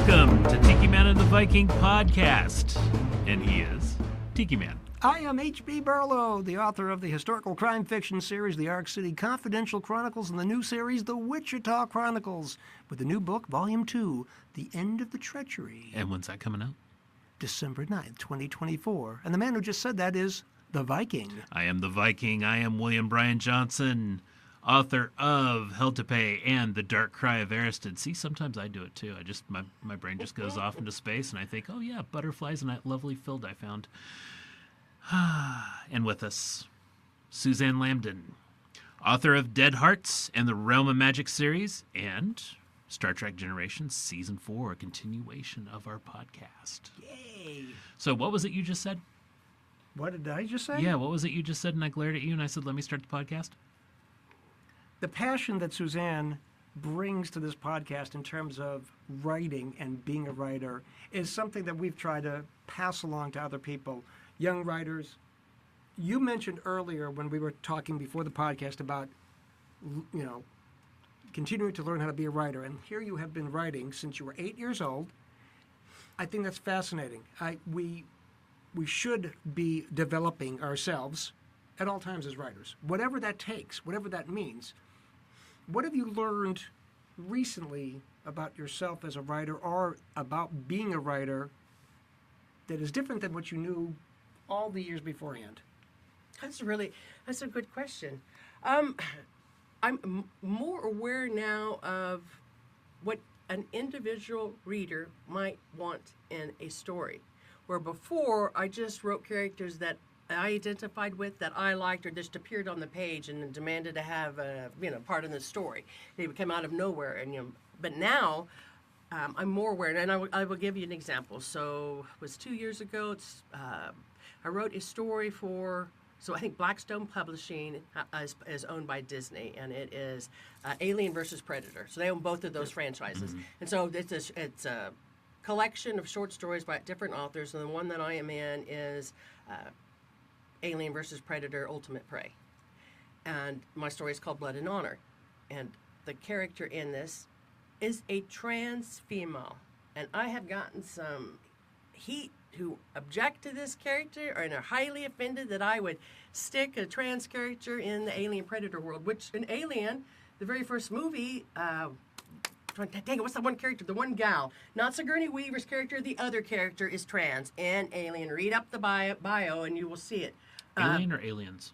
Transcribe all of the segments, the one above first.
Welcome to Tiki Man and the Viking podcast. And he is Tiki Man. I am H.B. Burlow, the author of the historical crime fiction series The Ark City Confidential Chronicles and the new series The Wichita Chronicles, with the new book, Volume 2, The End of the Treachery. And when's that coming out? December 9th, 2024. And the man who just said that is the Viking. I am the Viking. I am William Bryan Johnson, author of Hell to Pay and The Dark Cry of Ariston. See, sometimes I do it too. My brain just goes off into space and I think, oh yeah, butterflies and that lovely field I found. And with us, Susanne Lambdin, author of Dead Hearts and the Realm of Magic series and Star Trek Generations Season 4, a continuation of our podcast. Yay! So what was it you just said? What did I just say? Yeah, what was it you just said? And I glared at you and I said, let me start the podcast. The passion that Susanne brings to this podcast in terms of writing and being a writer is something that we've tried to pass along to other people. Young writers, you mentioned earlier when we were talking before the podcast about, continuing to learn how to be a writer. And here you have been writing since you were 8 years old. I think that's fascinating. We should be developing ourselves at all times as writers, whatever that takes, whatever that means. What have you learned recently about yourself as a writer or about being a writer that is different than what you knew all the years beforehand? That's a good question. I'm more aware now of what an individual reader might want in a story, where before I just wrote characters that I identified with, that I liked, or just appeared on the page and demanded to have part in the story. They would come out of nowhere, and but now I'm more aware, and I will give you an example. So it was 2 years ago. I wrote a story for, so I think Blackstone Publishing is owned by Disney, and it is Alien versus Predator. So they own both of those franchises. Mm-hmm. And so it's a collection of short stories by different authors, and the one that I am in is Alien versus Predator Ultimate Prey. And my story is called Blood and Honor. And the character in this is a trans female. And I have gotten some heat who object to this character and are highly offended that I would stick a trans character in the Alien Predator world, which in Alien, the very first movie, dang it, what's the one character? The one gal. Not Sigourney Weaver's character, the other character is trans in Alien. Read up the bio and you will see it. Alien or Aliens?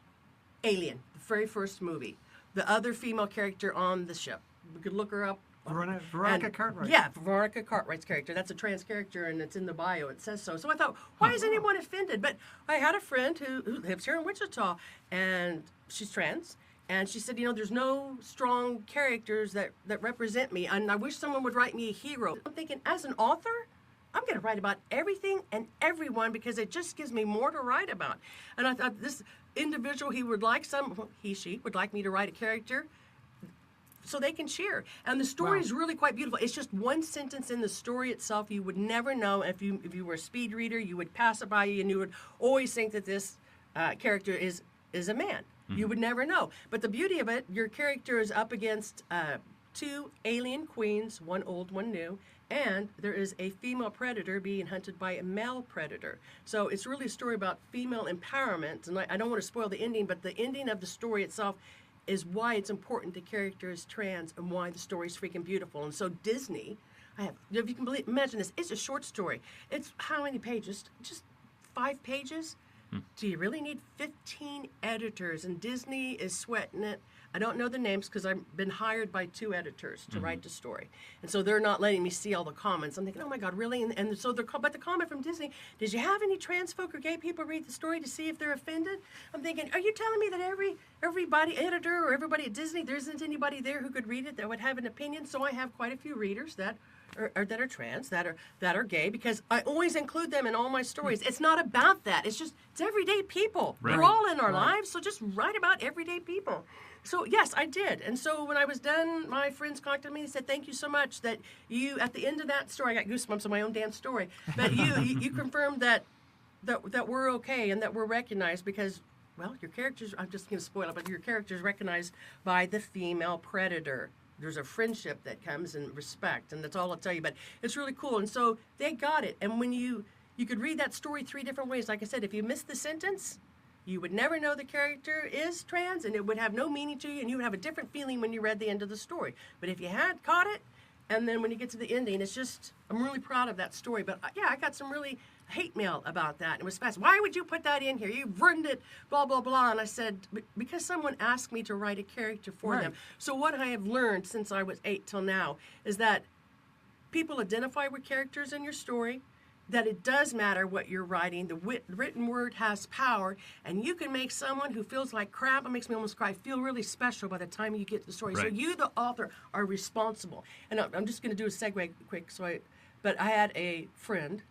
Alien, the very first movie. The other female character on the ship. We could look her up. Veronica Cartwright. Yeah, Veronica Cartwright's character. That's a trans character, and it's in the bio. It says so. So I thought, why is anyone offended? But I had a friend who lives here in Wichita, and she's trans. And she said, there's no strong characters that represent me, and I wish someone would write me a hero. I'm thinking, as an author, I'm going to write about everything and everyone because it just gives me more to write about. And I thought this individual, she would like me to write a character so they can share. And the story is really quite beautiful. It's just one sentence in the story itself. You would never know. If you were a speed reader, you would pass it by you and you would always think that this character is a man. Mm-hmm. You would never know. But the beauty of it, your character is up against two alien queens, one old, one new, and there is a female predator being hunted by a male predator. So it's really a story about female empowerment. And I don't want to spoil the ending, but the ending of the story itself is why it's important the character is trans and why the story is freaking beautiful. And so Disney, if you can imagine this, it's a short story. It's how many pages? Just 5 pages? Do you really need 15 editors? And Disney is sweating it. I don't know the names because I've been hired by 2 editors to write the story. And so they're not letting me see all the comments. I'm thinking, oh my God, really? And so but the comment from Disney, did you have any trans folk or gay people read the story to see if they're offended? I'm thinking, are you telling me that everybody editor or everybody at Disney, there isn't anybody there who could read it that would have an opinion? So I have quite a few readers that are trans, that are gay, because I always include them in all my stories. It's not about that. It's everyday people. Right. We're all in our lives, so just write about everyday people. So yes, I did. And so when I was done, my friends contacted me and said, thank you so much that you, at the end of that story, I got goosebumps on my own damn story, but you confirmed that we're okay and that we're recognized because, well, your characters, I'm just going to spoil it, but your character's recognized by the female predator. There's a friendship that comes and respect, and that's all I'll tell you. But it's really cool, and so they got it. And when you could read that story 3 different ways. Like I said, if you missed the sentence, you would never know the character is trans, and it would have no meaning to you, and you would have a different feeling when you read the end of the story. But if you had caught it, and then when you get to the ending, it's just, I'm really proud of that story. But yeah, I got some really hate mail about that. It was fast. Why would you put that in here? You've ruined it, blah, blah, blah. And I said, because someone asked me to write a character for them. So what I have learned since I was 8 till now is that people identify with characters in your story, that it does matter what you're writing. The written word has power, and you can make someone who feels like crap, it makes me almost cry, feel really special by the time you get to the story. Right. So you, the author, are responsible. And I'm just going to do a segue quick. But I had a friend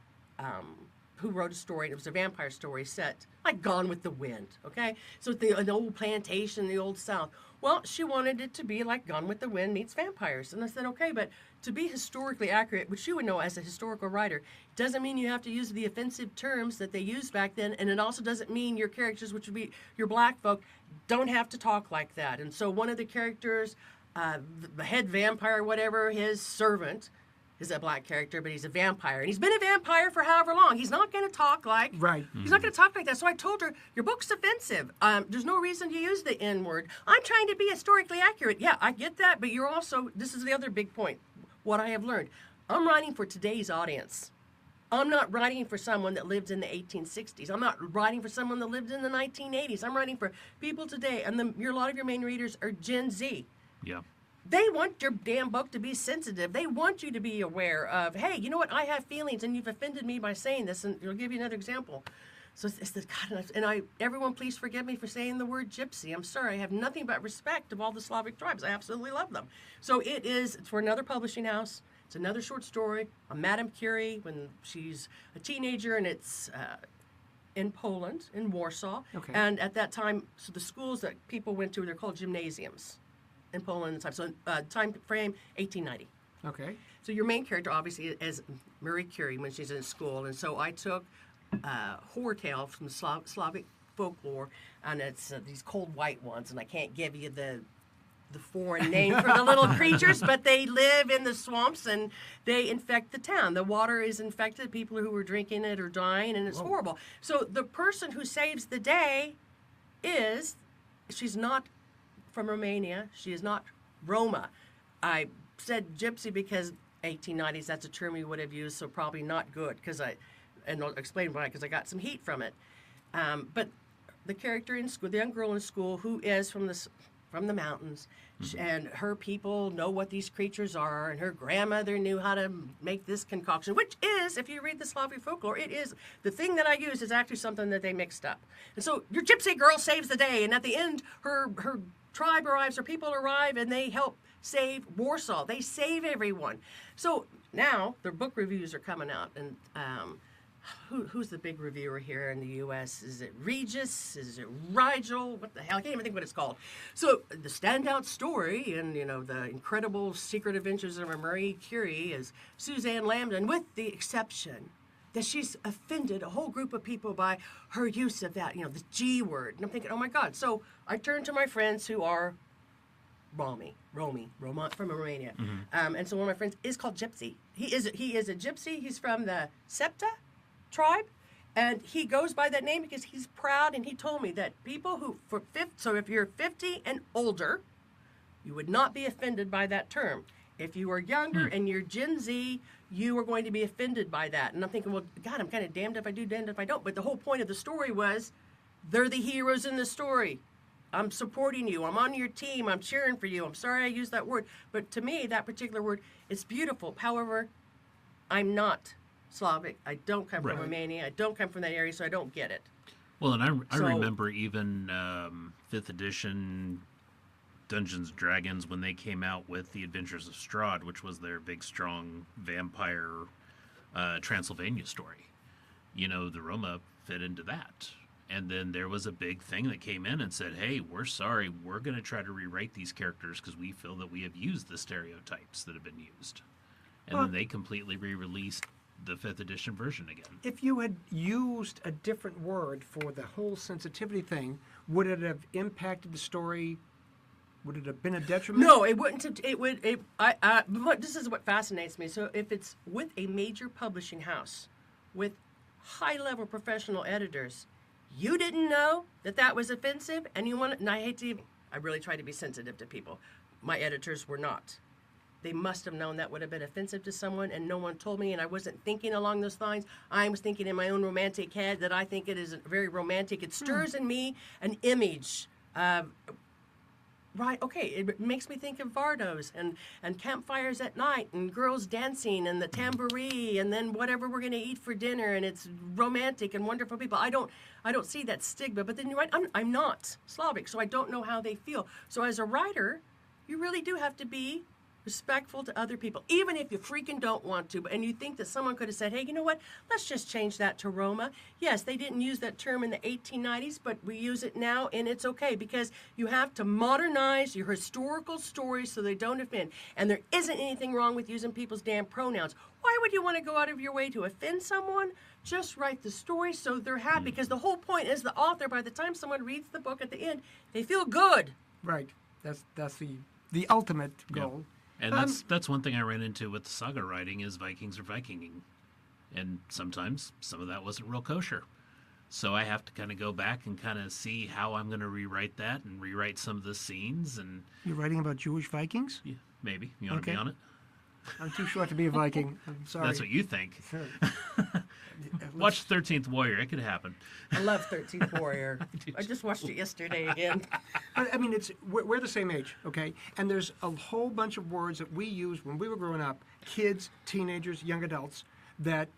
who wrote a story, and it was a vampire story set like Gone with the Wind, okay? So an old plantation in the Old South. Well, she wanted it to be like Gone with the Wind meets vampires. And I said, okay, but to be historically accurate, which you would know as a historical writer, doesn't mean you have to use the offensive terms that they used back then, and it also doesn't mean your characters, which would be your black folk, don't have to talk like that. And so one of the characters, the head vampire, whatever, his servant, is a black character, but he's a vampire. And he's been a vampire for however long. He's not going to talk like... Right. He's not going to talk like that. So I told her, your book's offensive. There's no reason to use the N-word. I'm trying to be historically accurate. Yeah, I get that, but you're also... This is the other big point, what I have learned. I'm writing for today's audience. I'm not writing for someone that lived in the 1860s. I'm not writing for someone that lived in the 1980s. I'm writing for people today. And a lot of your main readers are Gen Z. Yeah. They want your damn book to be sensitive. They want you to be aware of, hey, you know what? I have feelings, and you've offended me by saying this. And I'll give you another example. So it's the God, and everyone, please forgive me for saying the word gypsy. I'm sorry. I have nothing but respect of all the Slavic tribes. I absolutely love them. So it's for another publishing house. It's another short story on Madame Curie when she's a teenager, and it's in Poland, in Warsaw. Okay. And at that time, so the schools that people went to, they're called gymnasiums in Poland. So time frame 1890. Okay. So your main character obviously is Marie Curie when she's in school, and so I took horror tale from Slavic folklore, and it's these cold white ones, and I can't give you the foreign name for the little creatures, but they live in the swamps and they infect the town. The water is infected. People who are drinking it are dying, and it's horrible. So the person who saves the day she's not from Romania. She is not Roma. I said gypsy because 1890s, that's a term we would have used, so probably not good, and I'll explain why, because I got some heat from it. But the character in school, the young girl in school who is from the mountains, and her people know what these creatures are, and her grandmother knew how to make this concoction, which is, if you read the Slavic folklore, it is, the thing that I use is actually something that they mixed up. And so your gypsy girl saves the day, and at the end, her tribe arrives, her people arrive, and they help save Warsaw. They save everyone. So now their book reviews are coming out, and who's the big reviewer here in the U.S.? Is it Regis? Is it Rigel? What the hell? I can't even think what it's called. So the standout story in, the incredible secret adventures of Marie Curie is Susanne Lambdin, with the exception that she's offended a whole group of people by her use of that, the G word. And I'm thinking, oh my God. So I turned to my friends who are Roma from Romania. Mm-hmm. And so one of my friends is called Gypsy. He is a Gypsy. He's from the Septa tribe, and he goes by that name because he's proud, and he told me that people so if you're 50 and older, you would not be offended by that term. If you are younger and you're Gen Z, you are going to be offended by that. And I'm thinking, well, God, I'm kind of damned if I do, damned if I don't. But the whole point of the story was they're the heroes in the story. I'm supporting you. I'm on your team. I'm cheering for you. I'm sorry I used that word. But to me, that particular word is beautiful. However, I'm not Slavic. I don't come from Romania. I don't come from that area, so I don't get it. Well, and I remember even 5th edition Dungeons & Dragons when they came out with The Adventures of Strahd, which was their big, strong vampire Transylvania story. The Roma fit into that. And then there was a big thing that came in and said, hey, we're sorry, we're going to try to rewrite these characters because we feel that we have used the stereotypes that have been used. And then they completely re-released the 5th edition version again. If you had used a different word for the whole sensitivity thing, would it have impacted the story Would it have been a detriment? No, it wouldn't. It would. This is what fascinates me. So if it's with a major publishing house, with high-level professional editors, you didn't know that was offensive, and you want. And I hate to. I really try to be sensitive to people. My editors were not. They must have known that would have been offensive to someone, and no one told me, and I wasn't thinking along those lines. I was thinking in my own romantic head that I think it is very romantic. It stirs in me an image of. Right, okay, it makes me think of Vardos and campfires at night and girls dancing and the tambourine and then whatever we're going to eat for dinner, and it's romantic and wonderful people. I don't see that stigma, but then you're right, I'm not Slavic, so I don't know how they feel. So as a writer, you really do have to be respectful to other people, even if you freaking don't want to. And you think that someone could have said, hey, you know what, let's just change that to Roma. Yes, they didn't use that term in the 1890s, but we use it now, and it's okay, because you have to modernize your historical stories so they don't offend. And there isn't anything wrong with using people's damn pronouns. Why would you want to go out of your way to offend someone? Just write the story so they're happy, because the whole point is the author, by the time someone reads the book at the end, they feel good. Right. That's the ultimate goal. And that's one thing I ran into with saga writing is Vikings are Vikinging. And sometimes some of that wasn't real kosher. So I have to kind of go back and kind of see how I'm going to rewrite that and rewrite some of the scenes. And You're writing about Jewish Vikings? yeah, maybe. You want to Okay. be on it? I'm too short to be a Viking. I'm sorry. That's what you think. Sure. Watch 13th Warrior. It could happen. I love 13th Warrior. I just watched it yesterday again. I mean, we're the same age, okay? And there's a whole bunch of words that we used when we were growing up, kids, teenagers, young adults, that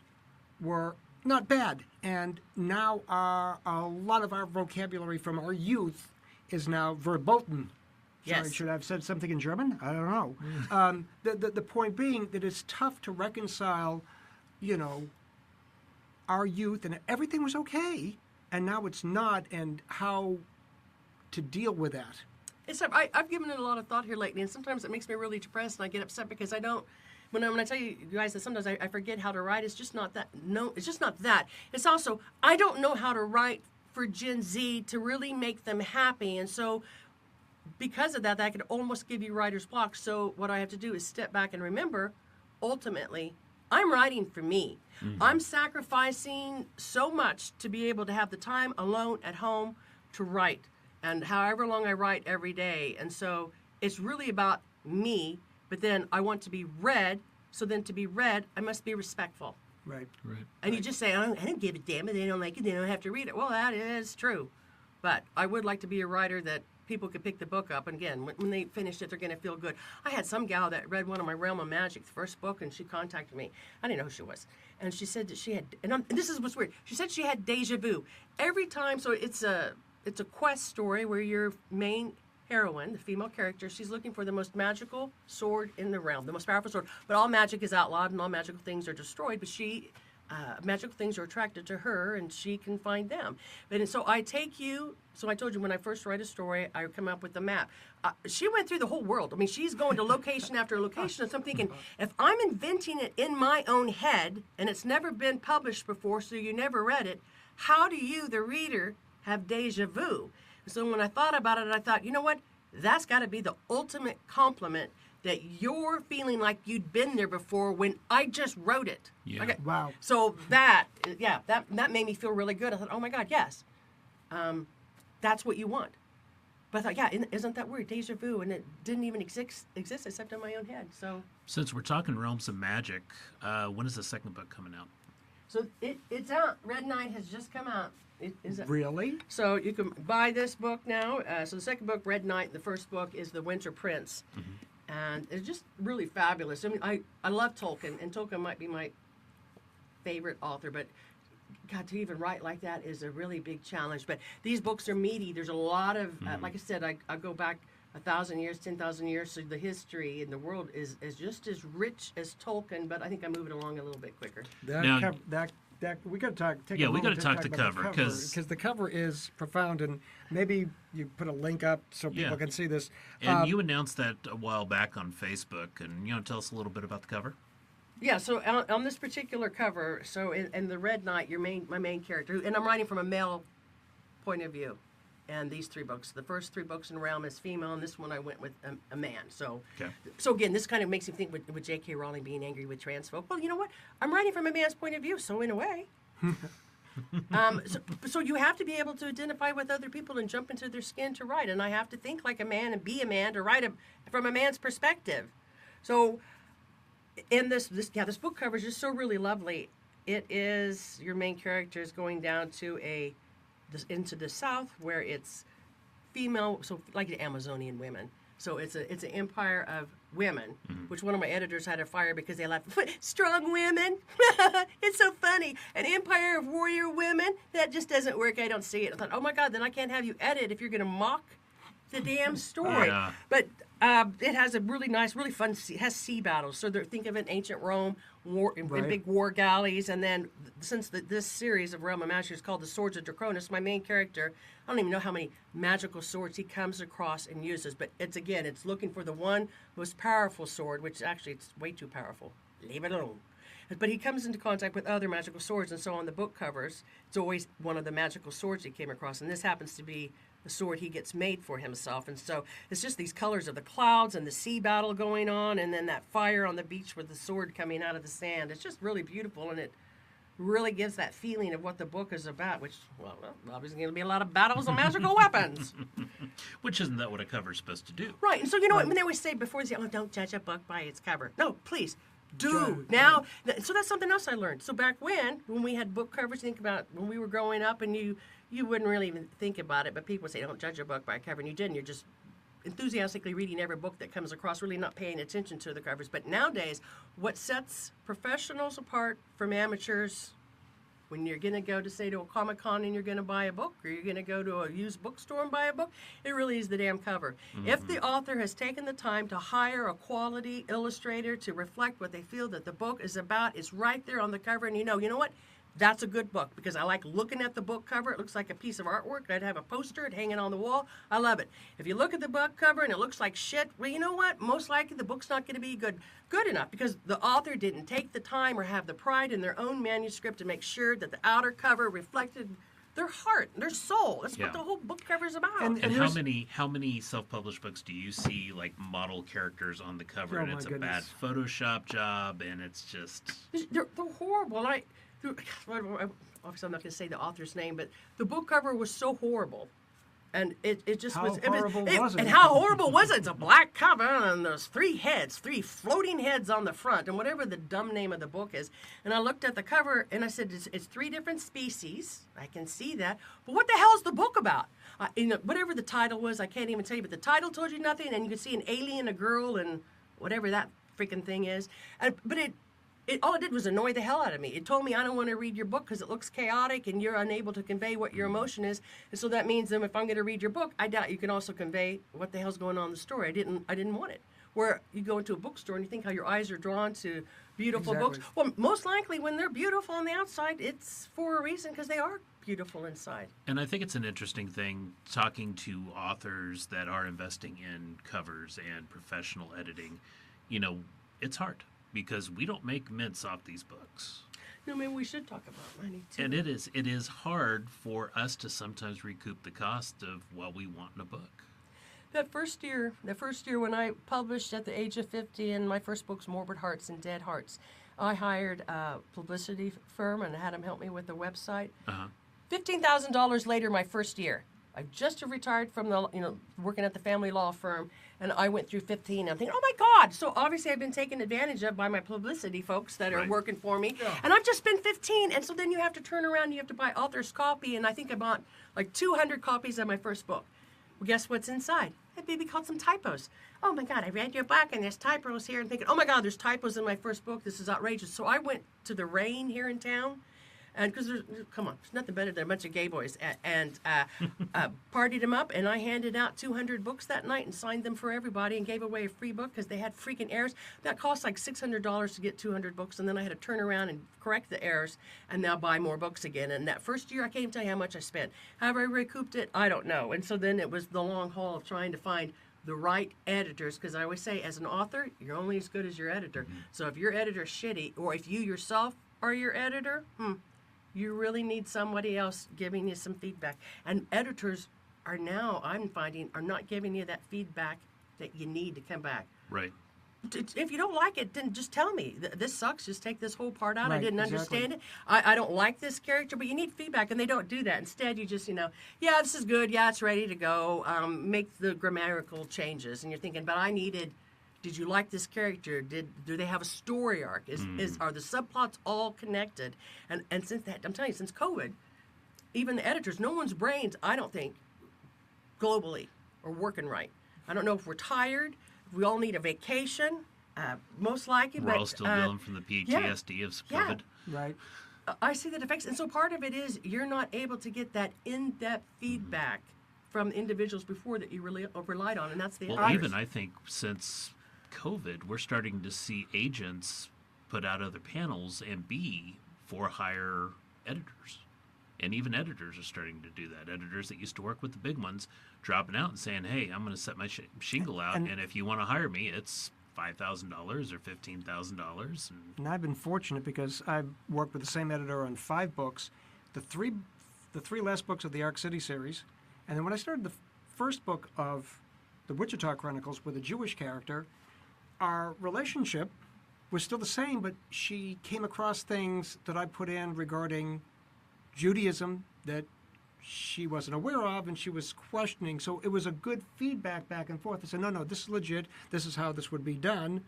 were not bad. And now a lot of our vocabulary from our youth is now verboten. Sorry, Yes. should I have said something in German? I don't know. The point being that it's tough to reconcile, our youth, and everything was okay, and now it's not, and how to deal with that. I've given it a lot of thought here lately, and sometimes it makes me really depressed, and I get upset because I don't. When I tell you guys that sometimes I forget how to write, it's just not that. No, it's just not that. It's also I don't know how to write for Gen Z to really make them happy, and so because of that, that could almost give you writer's block. So what I have to do is step back and remember, ultimately, I'm writing for me. Mm-hmm. I'm sacrificing so much to be able to have the time alone at home to write, and however long I write every day. And so it's really about me, but then I want to be read. So then to be read, I must be respectful. Right. And you just say, I don't give a damn if they don't like it, they don't have to read it. Well, that is true. But I would like to be a writer that people could pick the book up, and again, when they finish it, they're going to feel good. I had some gal that read one of my Realm of Magic, the first book, and she contacted me. I didn't know who she was. And she said that she had, and this is what's weird, she said she had deja vu. Every time, so it's a quest story where your main heroine, the female character, she's looking for the most magical sword in the realm, the most powerful sword. But all magic is outlawed and all magical things are destroyed, but magical things are attracted to her, and she can find them. And so I take you. So I told you when I first write a story, I come up with the map. She went through the whole world. I mean, she's going to location after location. And so I'm thinking, if I'm inventing it in my own head, and it's never been published before, so you never read it, how do you, the reader, have deja vu? So when I thought about it, I thought, you know what? That's got to be the ultimate compliment, that you're feeling like you'd been there before when I just wrote it. Yeah. Okay. Wow. So that made me feel really good. I thought, oh my God, yes. That's what you want. But I thought, yeah, isn't that weird? Deja vu, and it didn't even exist except in my own head. So Since we're talking Realms of Magic, when is the second book coming out? so it's out. Red Knight has just come out. Is it? Really? So you can buy this book now. So the second book, Red Knight, the first book is The Winter Prince. Mm-hmm. And it's just really fabulous. I mean, I love Tolkien, and Tolkien might be my favorite author, but God, to even write like that is a really big challenge. But these books are meaty. There's a lot of, like I said, I go back 1,000 years, 10,000 years, so the history in the world is just as rich as Tolkien, but I think I'm moving along a little bit quicker. Now- We got to talk. Yeah, we gotta talk the about cover, 'cause- the cover is profound, and maybe you put a link up so people Yeah. can see this. And you announced that a while back on Facebook, and tell us a little bit about the cover? Yeah, so on this particular cover, so in the Red Knight, my main character, and I'm writing from a male point of view. and these 3 books. The first 3 books in Realm is female, and this one I went with a man. So, Okay. so again, this kind of makes me think with J.K. Rowling being angry with trans folk. Well, you know what? I'm writing from a man's point of view, so in a way. So you have to be able to identify with other people and jump into their skin to write. And I have to think like a man and be a man to write from a man's perspective. So in this book cover is just so really lovely. It is your main character is going down to into the South where it's female, so like the Amazonian women. So it's an empire of women, which one of my editors had to fire because they laughed. Strong women, it's so funny. An empire of warrior women, that just doesn't work. I don't see it. I thought, oh my God, then I can't have you edit if you're going to mock the damn story. Yeah. But it has a really nice, really fun. Has sea battles. So think of it, ancient Rome, in big war galleys, and then since this series of Realm of Magic is called the Swords of Draconis, my main character, I don't even know how many magical swords he comes across and uses, but it's looking for the one most powerful sword, which actually it's way too powerful. Leave it alone. But he comes into contact with other magical swords, and so on the book covers, it's always one of the magical swords he came across, and this happens to be the sword he gets made for himself. And so it's just these colors of the clouds and the sea battle going on, and then that fire on the beach with the sword coming out of the sand. It's just really beautiful, and it really gives that feeling of what the book is about, which, well obviously going to be a lot of battles and magical weapons. Which isn't that what a cover's supposed to do? Right, and so you know what, when they always say before, they say, oh, don't judge a book by its cover. No, please. Judge. Now, so that's something else I learned. So back when we had book covers, think about when we were growing up, and you wouldn't really even think about it, but people would say, don't judge a book by a cover, and you didn't. You're just enthusiastically reading every book that comes across, really not paying attention to the covers. But nowadays, what sets professionals apart from amateurs, when you're going to go to a Comic-Con and you're going to buy a book, or you're going to go to a used bookstore and buy a book, it really is the damn cover. If the author has taken the time to hire a quality illustrator to reflect what they feel that the book is about, it's right there on the cover, and you know what? That's a good book, because I like looking at the book cover. It looks like a piece of artwork. I'd have a poster hanging on the wall. I love it. If you look at the book cover and it looks like shit, well, you know what? Most likely the book's not going to be good enough, because the author didn't take the time or have the pride in their own manuscript to make sure that the outer cover reflected their heart, their soul. That's what the whole book cover is about. And And how many self-published books do you see like model characters on the cover, Oh, and my it's a goodness. bad Photoshop job, and it's just They're horrible. Obviously, I'm not going to say the author's name, but the book cover was so horrible. And it just How was. horrible was it? And how horrible was it? It's a black cover, and there's 3 floating heads on the front, and whatever the dumb name of the book is. And I looked at the cover, and I said, it's 3 different species. I can see that. But what the hell is the book about? Whatever the title was, I can't even tell you, but the title told you nothing, and you could see an alien, a girl, and whatever that freaking thing is. But all it did was annoy the hell out of me. It told me I don't want to read your book because it looks chaotic and you're unable to convey what your emotion is. And so that means that if I'm going to read your book, I doubt you can also convey what the hell's going on in the story. I didn't want it. Where you go into a bookstore and you think how your eyes are drawn to beautiful books. Exactly. Well, most likely when they're beautiful on the outside, it's for a reason, because they are beautiful inside. And I think it's an interesting thing talking to authors that are investing in covers and professional editing. You know, it's hard because we don't make mints off these books. No, maybe we should talk about money too. And it is hard for us to sometimes recoup the cost of what we want in a book. The first year when I published at the age of 50, and my first book's Morbid Hearts and Dead Hearts, I hired a publicity firm and had them help me with the website. Uh-huh. $15,000 later, my first year. I just retired from working at the family law firm, and I went through 15. I'm thinking, oh my God! So obviously I've been taken advantage of by my publicity folks that are Right. working for me, Yeah. and I've just been 15. And so then you have to turn around, you have to buy author's copy, and I think I bought like 200 copies of my first book. Well, guess what's inside? That baby called some typos. Oh my God, I read your book and there's typos here, and thinking, oh my God, there's typos in my first book. This is outrageous. So I went to the Rain here in town, and because there's nothing better than a bunch of gay boys, and partied them up, and I handed out 200 books that night and signed them for everybody and gave away a free book because they had freaking errors. That cost like $600 to get 200 books, and then I had to turn around and correct the errors and now buy more books again. And that first year, I can't even tell you how much I spent. Have I recouped it? I don't know. And so then it was the long haul of trying to find the right editors, because I always say, as an author, you're only as good as your editor. Mm-hmm. So if your editor's shitty, or if you yourself are your editor, you really need somebody else giving you some feedback. And editors are now, I'm finding, are not giving you that feedback that you need to come back. Right. If you don't like it, then just tell me. This sucks. Just take this whole part out. I Right, didn't exactly. understand it. I don't like this character, but you need feedback, and they don't do that. Instead, you just, yeah, this is good. Yeah, it's ready to go. Make the grammatical changes. And you're thinking, but did you like this character? Do they have a story arc? Are the subplots all connected? And since that, I'm telling you, since COVID, even the editors, no one's brains, I don't think, globally, are working right. I don't know if we're tired. We all need a vacation, most likely. We're but, all still dealing from the PTSD of yeah. COVID. Right. I see that effects, and so part of it is you're not able to get that in-depth feedback from individuals before that you really relied on, and that's the Well, editors. even I think since COVID, we're starting to see agents put out other panels and be for hire editors. And even editors are starting to do that. Editors that used to work with the big ones dropping out and saying, hey, I'm going to set my shingle out, and if you want to hire me, it's $5,000 or $15,000. And I've been fortunate because I've worked with the same editor on 5 books, the three last books of the Arc City series, and then when I started the first book of the Wichita Chronicles with a Jewish character, our relationship was still the same, but she came across things that I put in regarding Judaism that she wasn't aware of, and she was questioning. So it was a good feedback back and forth. I said, no, this is legit. This is how this would be done,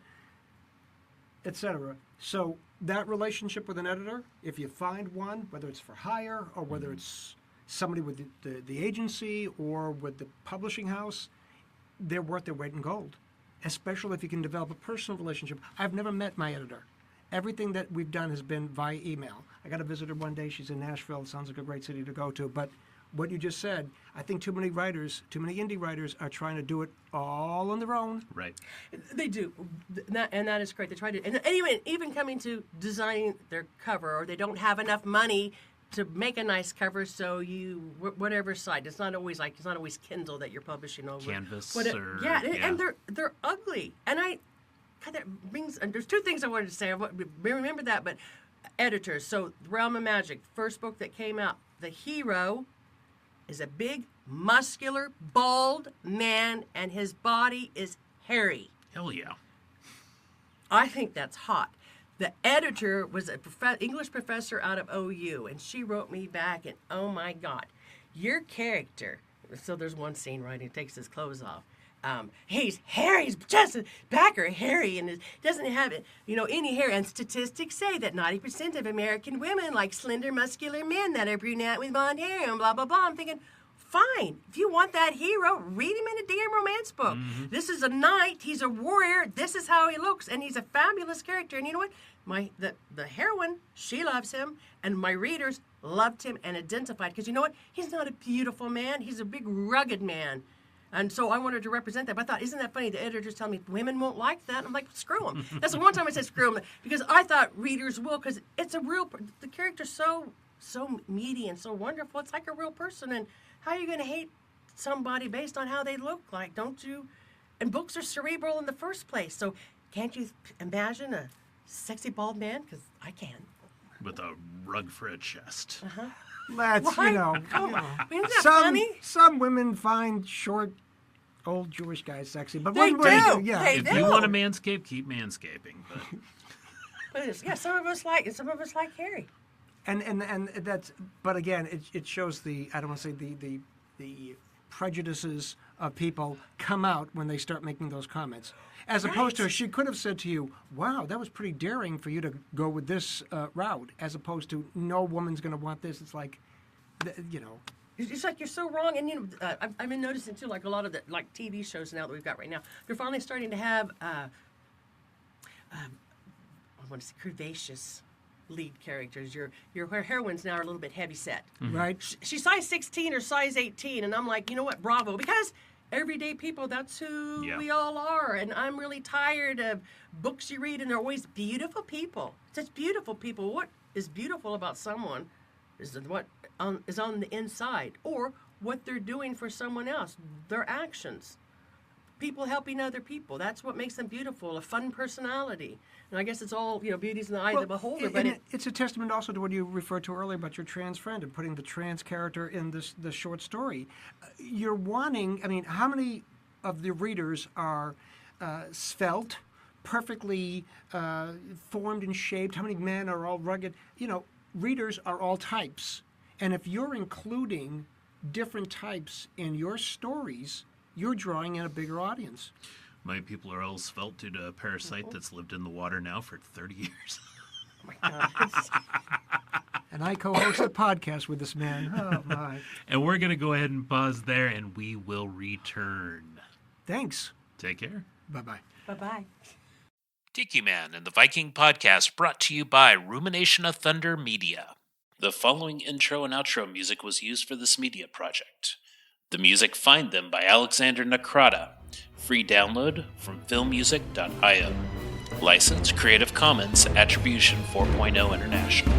etc. So that relationship with an editor, if you find one, whether it's for hire or whether it's somebody with the agency or with the publishing house, they're worth their weight in gold, especially if you can develop a personal relationship. I've never met my editor. Everything that we've done has been via email. I got to visit her one day. She's in Nashville. It sounds like a great city to go to. But what you just said, I think too many indie writers are trying to do it all on their own. Right. They do, and that is great. They try to, and even coming to designing their cover, or they don't have enough money to make a nice cover, so whatever site. It's not always Kindle that you're publishing over. Canvas and they're ugly. And God, that brings. And there's 2 things I wanted to say. Remember that, but editors. So, Realm of Magic, first book that came out. The hero is a big, muscular, bald man, and his body is hairy. Hell yeah. I think that's hot. The editor was a English professor out of OU, and she wrote me back, and oh my God, your character. So there's one scene, right? He takes his clothes off. He's hairy. He's just back or hairy, and doesn't have any hair. And statistics say that 90% of American women like slender, muscular men that are brunette with blonde hair, and blah blah blah. I'm thinking, fine. If you want that hero, read him in a damn romance book. Mm-hmm. This is a knight. He's a warrior. This is how he looks, and he's a fabulous character. And you know what? The heroine, she loves him, and my readers loved him and identified. Because you know what? He's not a beautiful man. He's a big, rugged man. And so I wanted to represent that. But I thought, isn't that funny? The editors tell me women won't like that. I'm like, screw them. That's the one time I said screw them, because I thought readers will, because it's the character's so meaty and so wonderful. It's like a real person. And how are you going to hate somebody based on how they look like? Don't you? And books are cerebral in the first place. So can't you imagine a sexy bald man? Because I can. With a rug for a chest. Let's, Right? Come on. Isn't that some funny? some women find short, old Jewish guys sexy, but They one way, do. yeah. They If you want to manscape, keep manscaping. But Yeah, some of us like Harry. And that's, but again, it shows I don't want to say the prejudices of people come out when they start making those comments. As opposed to, she could have said to you, wow, that was pretty daring for you to go with this route, as opposed to, no woman's going to want this. It's like, It's like you're so wrong, and I've been noticing too, like a lot of the TV shows now that we've got right now, they're finally starting to have I want to say curvaceous lead characters. Her heroines now are a little bit heavy set. right? She's size 16 or size 18, and I'm like, you know what, bravo, because everyday people, that's who we all are, and I'm really tired of books you read, and they're always beautiful people. Just beautiful people. What is beautiful about someone is what is on the inside, or what they're doing for someone else, their actions. people helping other people. That's what makes them beautiful, a fun personality. And I guess it's all, beauty's in the eye of the beholder. But it's a testament also to what you referred to earlier about your trans friend and putting the trans character in the short story. You're wanting, how many of the readers are svelte, perfectly formed and shaped? How many men are all rugged? Readers are all types. And if you're including different types in your stories, you're drawing in a bigger audience. My people are all svelte due to a parasite that's lived in the water now for 30 years. oh my gosh. And I co-host a podcast with this man. Oh, my. And we're going to go ahead and pause there, and we will return. Thanks. Take care. Bye-bye. Bye-bye. Tiki Man and the Viking Podcast brought to you by Rumination of Thunder Media. The following intro and outro music was used for this media project. The music Find Them by Alexander Nakrata. Free download from filmmusic.io. License Creative Commons Attribution 4.0 International.